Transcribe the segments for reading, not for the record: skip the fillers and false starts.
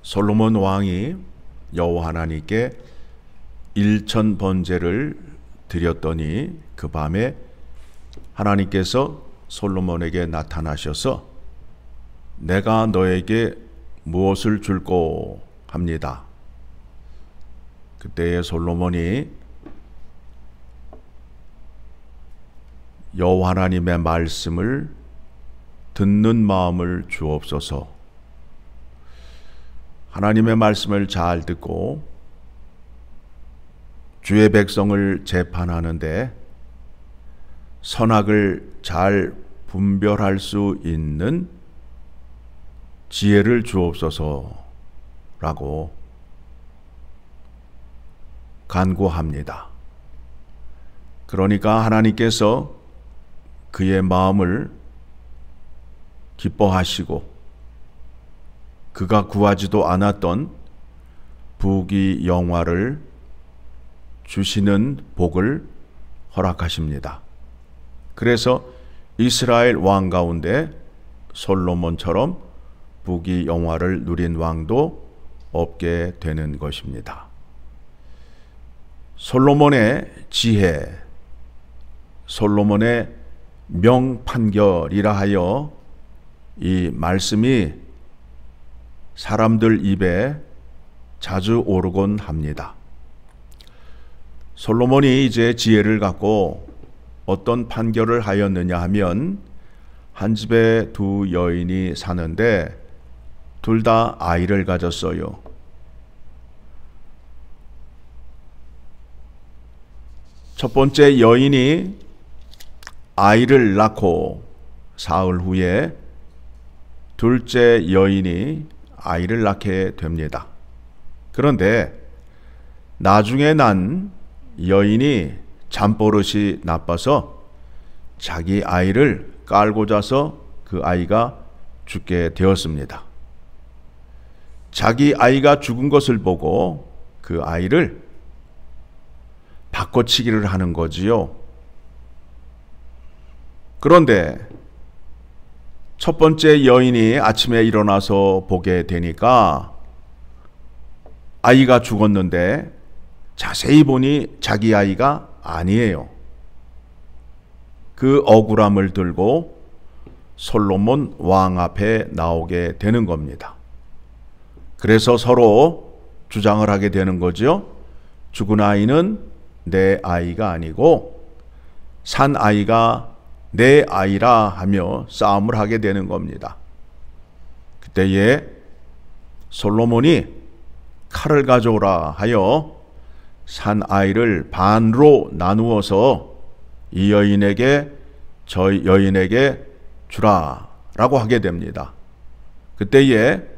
솔로몬 왕이 여호와 하나님께 일천 번제를 드렸더니 그 밤에 하나님께서 솔로몬에게 나타나셔서 내가 너에게 무엇을 줄꼬 합니다. 그때에 솔로몬이 여호와 하나님의 말씀을 듣는 마음을 주옵소서. 하나님의 말씀을 잘 듣고 주의 백성을 재판하는데 선악을 잘 분별할 수 있는 지혜를 주옵소서라고 간구합니다. 그러니까 하나님께서 그의 마음을 기뻐하시고 그가 구하지도 않았던 부귀영화를 주시는 복을 허락하십니다. 그래서 이스라엘 왕 가운데 솔로몬처럼 부귀영화를 누린 왕도 없게 되는 것입니다. 솔로몬의 지혜, 솔로몬의 명판결이라 하여 이 말씀이 사람들 입에 자주 오르곤 합니다. 솔로몬이 이제 지혜를 갖고 어떤 판결을 하였느냐 하면 한 집에 두 여인이 사는데 둘 다 아이를 가졌어요. 첫 번째 여인이 아이를 낳고 사흘 후에 둘째 여인이 아이를 낳게 됩니다. 그런데 나중에 난 여인이 잠버릇이 나빠서 자기 아이를 깔고 자서 그 아이가 죽게 되었습니다. 자기 아이가 죽은 것을 보고 그 아이를 바꿔치기를 하는 거지요. 그런데 첫 번째 여인이 아침에 일어나서 보게 되니까 아이가 죽었는데 자세히 보니 자기 아이가 아니에요. 그 억울함을 들고 솔로몬 왕 앞에 나오게 되는 겁니다. 그래서 서로 주장을 하게 되는 거죠. 죽은 아이는 내 아이가 아니고 산 아이가 내 아이라 하며 싸움을 하게 되는 겁니다. 그때에 솔로몬이 칼을 가져오라 하여 산 아이를 반으로 나누어서 이 여인에게 저 여인에게 주라 라고 하게 됩니다. 그때에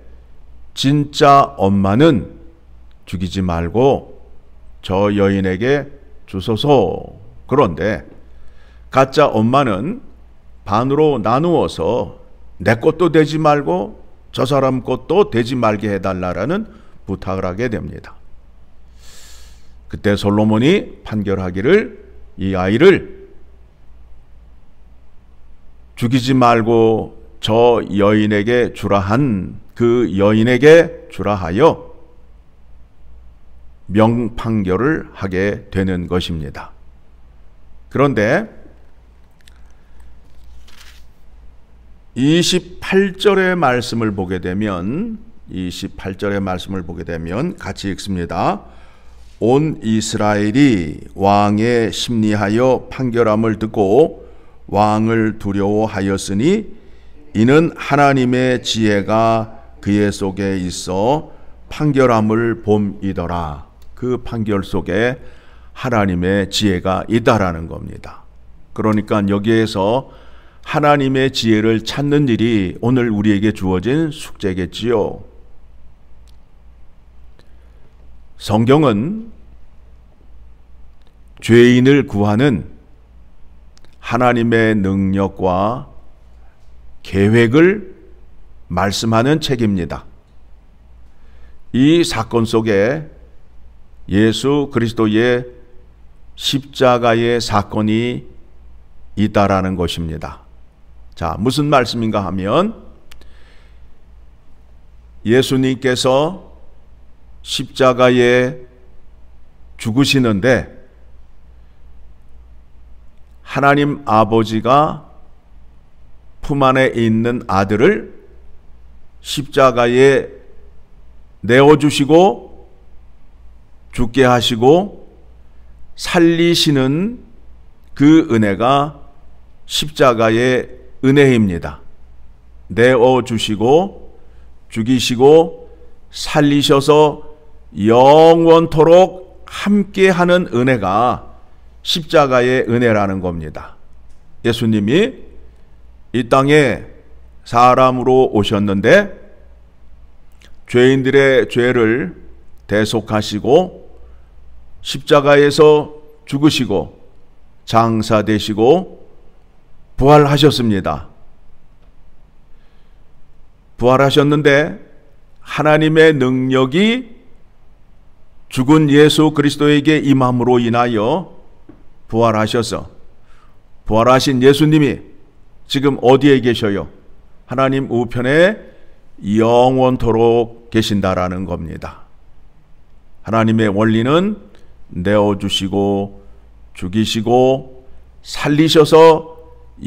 진짜 엄마는 죽이지 말고 저 여인에게 주소서. 그런데 가짜 엄마는 반으로 나누어서 내 것도 되지 말고 저 사람 것도 되지 말게 해달라라는 부탁을 하게 됩니다. 그때 솔로몬이 판결하기를 이 아이를 죽이지 말고 저 여인에게 주라 한 그 여인에게 주라 하여 명판결을 하게 되는 것입니다. 그런데 28절의 말씀을 보게 되면 같이 읽습니다. 온 이스라엘이 왕의 심리하여 판결함을 듣고 왕을 두려워하였으니 이는 하나님의 지혜가 그의 속에 있어 판결함을 봄이더라. 그 판결 속에 하나님의 지혜가 있다라는 겁니다. 그러니까 여기에서 하나님의 지혜를 찾는 일이 오늘 우리에게 주어진 숙제겠지요. 성경은 죄인을 구하는 하나님의 능력과 계획을 말씀하는 책입니다. 이 사건 속에 예수 그리스도의 십자가의 사건이 있다라는 것입니다. 자, 무슨 말씀인가 하면 예수님께서 십자가에 죽으시는데 하나님 아버지가 품 안에 있는 아들을 십자가에 내어주시고 죽게 하시고 살리시는 그 은혜가 십자가의 은혜입니다. 내어주시고 죽이시고 살리셔서 영원토록 함께하는 은혜가 십자가의 은혜라는 겁니다. 예수님이 이 땅에 사람으로 오셨는데 죄인들의 죄를 대속하시고 십자가에서 죽으시고 장사되시고 부활하셨습니다. 부활하셨는데 하나님의 능력이 죽은 예수 그리스도에게 임함으로 인하여 부활하셔서 부활하신 예수님이 지금 어디에 계셔요? 하나님 우편에 영원토록 계신다라는 겁니다. 하나님의 원리는 내어주시고 죽이시고 살리셔서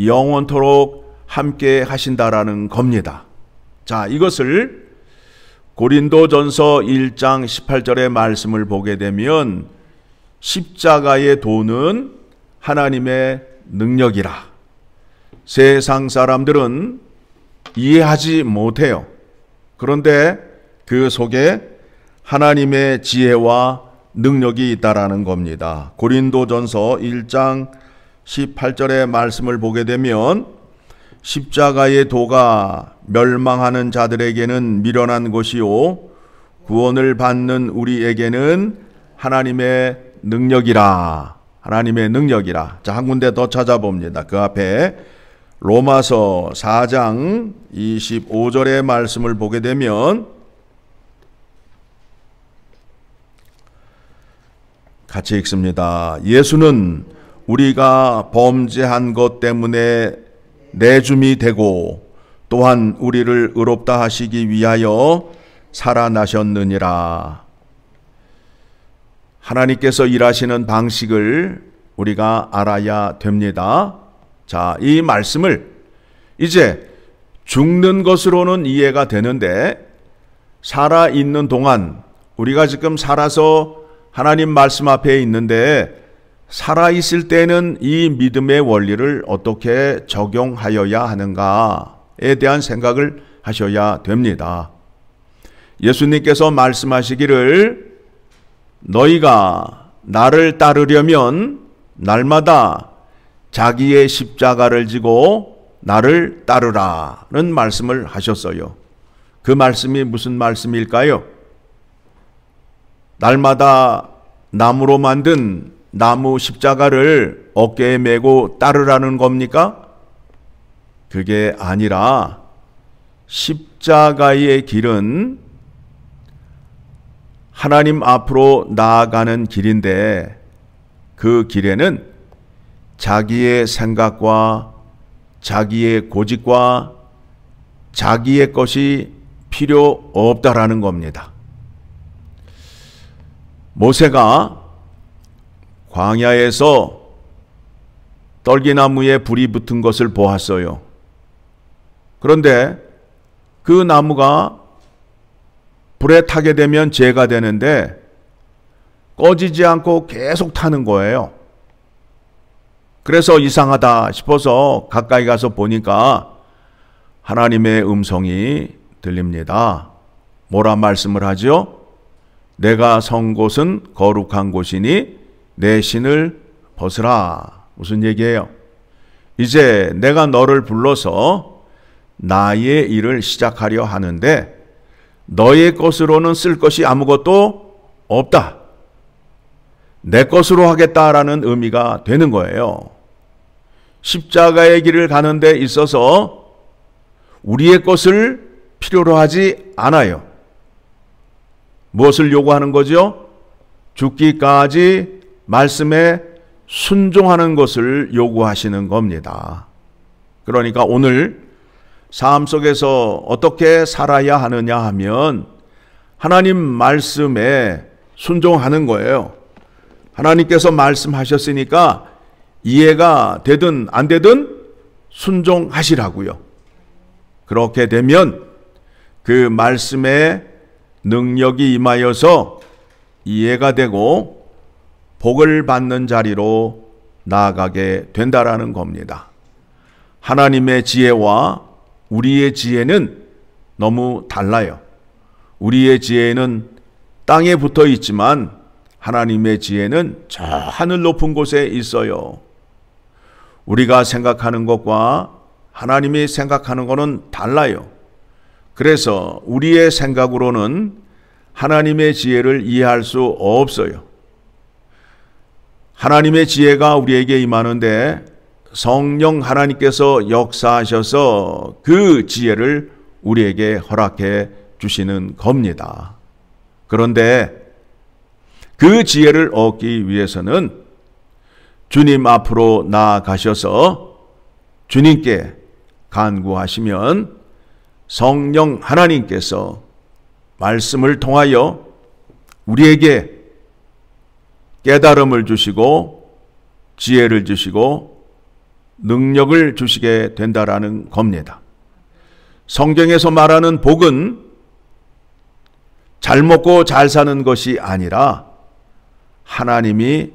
영원토록 함께 하신다라는 겁니다. 자, 이것을 고린도전서 1장 18절의 말씀을 보게 되면 십자가의 도는 하나님의 능력이라. 세상 사람들은 이해하지 못해요. 그런데 그 속에 하나님의 지혜와 능력이 있다라는 겁니다. 고린도전서 1장 18절의 말씀을 보게 되면 십자가의 도가 멸망하는 자들에게는 미련한 것이요 구원을 받는 우리에게는 하나님의 능력이라. 하나님의 능력이라. 자, 한 군데 더 찾아봅니다. 그 앞에 로마서 4장 25절의 말씀을 보게 되면 같이 읽습니다. 예수는 우리가 범죄한 것 때문에 내줌이 되고 또한 우리를 의롭다 하시기 위하여 살아나셨느니라. 하나님께서 일하시는 방식을 우리가 알아야 됩니다. 자, 이 말씀을 이제 죽는 것으로는 이해가 되는데 살아있는 동안 우리가 지금 살아서 하나님 말씀 앞에 있는데 살아있을 때는 이 믿음의 원리를 어떻게 적용하여야 하는가에 대한 생각을 하셔야 됩니다. 예수님께서 말씀하시기를 너희가 나를 따르려면 날마다 자기의 십자가를 지고 나를 따르라는 말씀을 하셨어요. 그 말씀이 무슨 말씀일까요? 날마다 나무로 만든 나무 십자가를 어깨에 메고 따르라는 겁니까? 그게 아니라 십자가의 길은 하나님 앞으로 나아가는 길인데 그 길에는 자기의 생각과 자기의 고집과 자기의 것이 필요 없다라는 겁니다. 모세가 광야에서 떨기나무에 불이 붙은 것을 보았어요. 그런데 그 나무가 불에 타게 되면 죄가 되는데 꺼지지 않고 계속 타는 거예요. 그래서 이상하다 싶어서 가까이 가서 보니까 하나님의 음성이 들립니다. 뭐라 말씀을 하죠? 내가 선 곳은 거룩한 곳이니 내 신을 벗으라. 무슨 얘기예요? 이제 내가 너를 불러서 나의 일을 시작하려 하는데 너의 것으로는 쓸 것이 아무것도 없다. 내 것으로 하겠다라는 의미가 되는 거예요. 십자가의 길을 가는 데 있어서 우리의 것을 필요로 하지 않아요. 무엇을 요구하는 거죠? 죽기까지 말씀에 순종하는 것을 요구하시는 겁니다. 그러니까 오늘 삶 속에서 어떻게 살아야 하느냐 하면 하나님 말씀에 순종하는 거예요. 하나님께서 말씀하셨으니까 이해가 되든 안 되든 순종하시라고요. 그렇게 되면 그 말씀에 능력이 임하여서 이해가 되고 복을 받는 자리로 나아가게 된다라는 겁니다. 하나님의 지혜와 우리의 지혜는 너무 달라요. 우리의 지혜는 땅에 붙어 있지만 하나님의 지혜는 저 하늘 높은 곳에 있어요. 우리가 생각하는 것과 하나님이 생각하는 것은 달라요. 그래서 우리의 생각으로는 하나님의 지혜를 이해할 수 없어요. 하나님의 지혜가 우리에게 임하는데 성령 하나님께서 역사하셔서 그 지혜를 우리에게 허락해 주시는 겁니다. 그런데 그 지혜를 얻기 위해서는 주님 앞으로 나아가셔서 주님께 간구하시면 성령 하나님께서 말씀을 통하여 우리에게 깨달음을 주시고 지혜를 주시고 능력을 주시게 된다라는 겁니다. 성경에서 말하는 복은 잘 먹고 잘 사는 것이 아니라 하나님이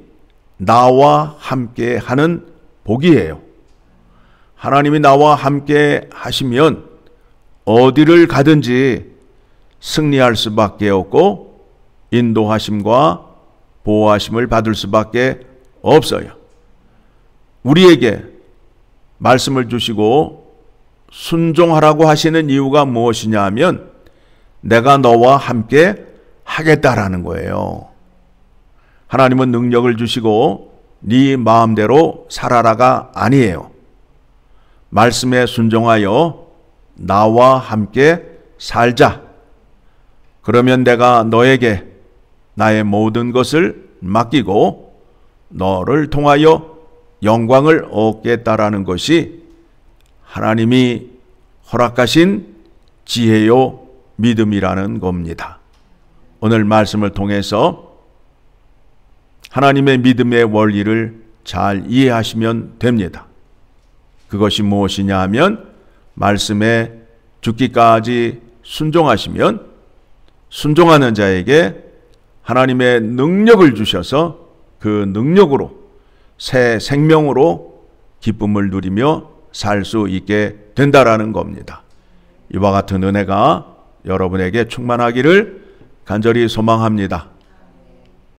나와 함께 하는 복이에요. 하나님이 나와 함께 하시면 어디를 가든지 승리할 수밖에 없고 인도하심과 보호하심을 받을 수밖에 없어요. 우리에게 말씀을 주시고 순종하라고 하시는 이유가 무엇이냐 하면 내가 너와 함께 하겠다라는 거예요. 하나님은 능력을 주시고 네 마음대로 살아라가 아니에요. 말씀에 순종하여 나와 함께 살자. 그러면 내가 너에게 나의 모든 것을 맡기고 너를 통하여 영광을 얻겠다라는 것이 하나님이 허락하신 지혜요 믿음이라는 겁니다. 오늘 말씀을 통해서 하나님의 믿음의 원리를 잘 이해하시면 됩니다. 그것이 무엇이냐 하면 말씀에 죽기까지 순종하시면 순종하는 자에게 하나님의 능력을 주셔서 그 능력으로 새 생명으로 기쁨을 누리며 살 수 있게 된다라는 겁니다. 이와 같은 은혜가 여러분에게 충만하기를 간절히 소망합니다.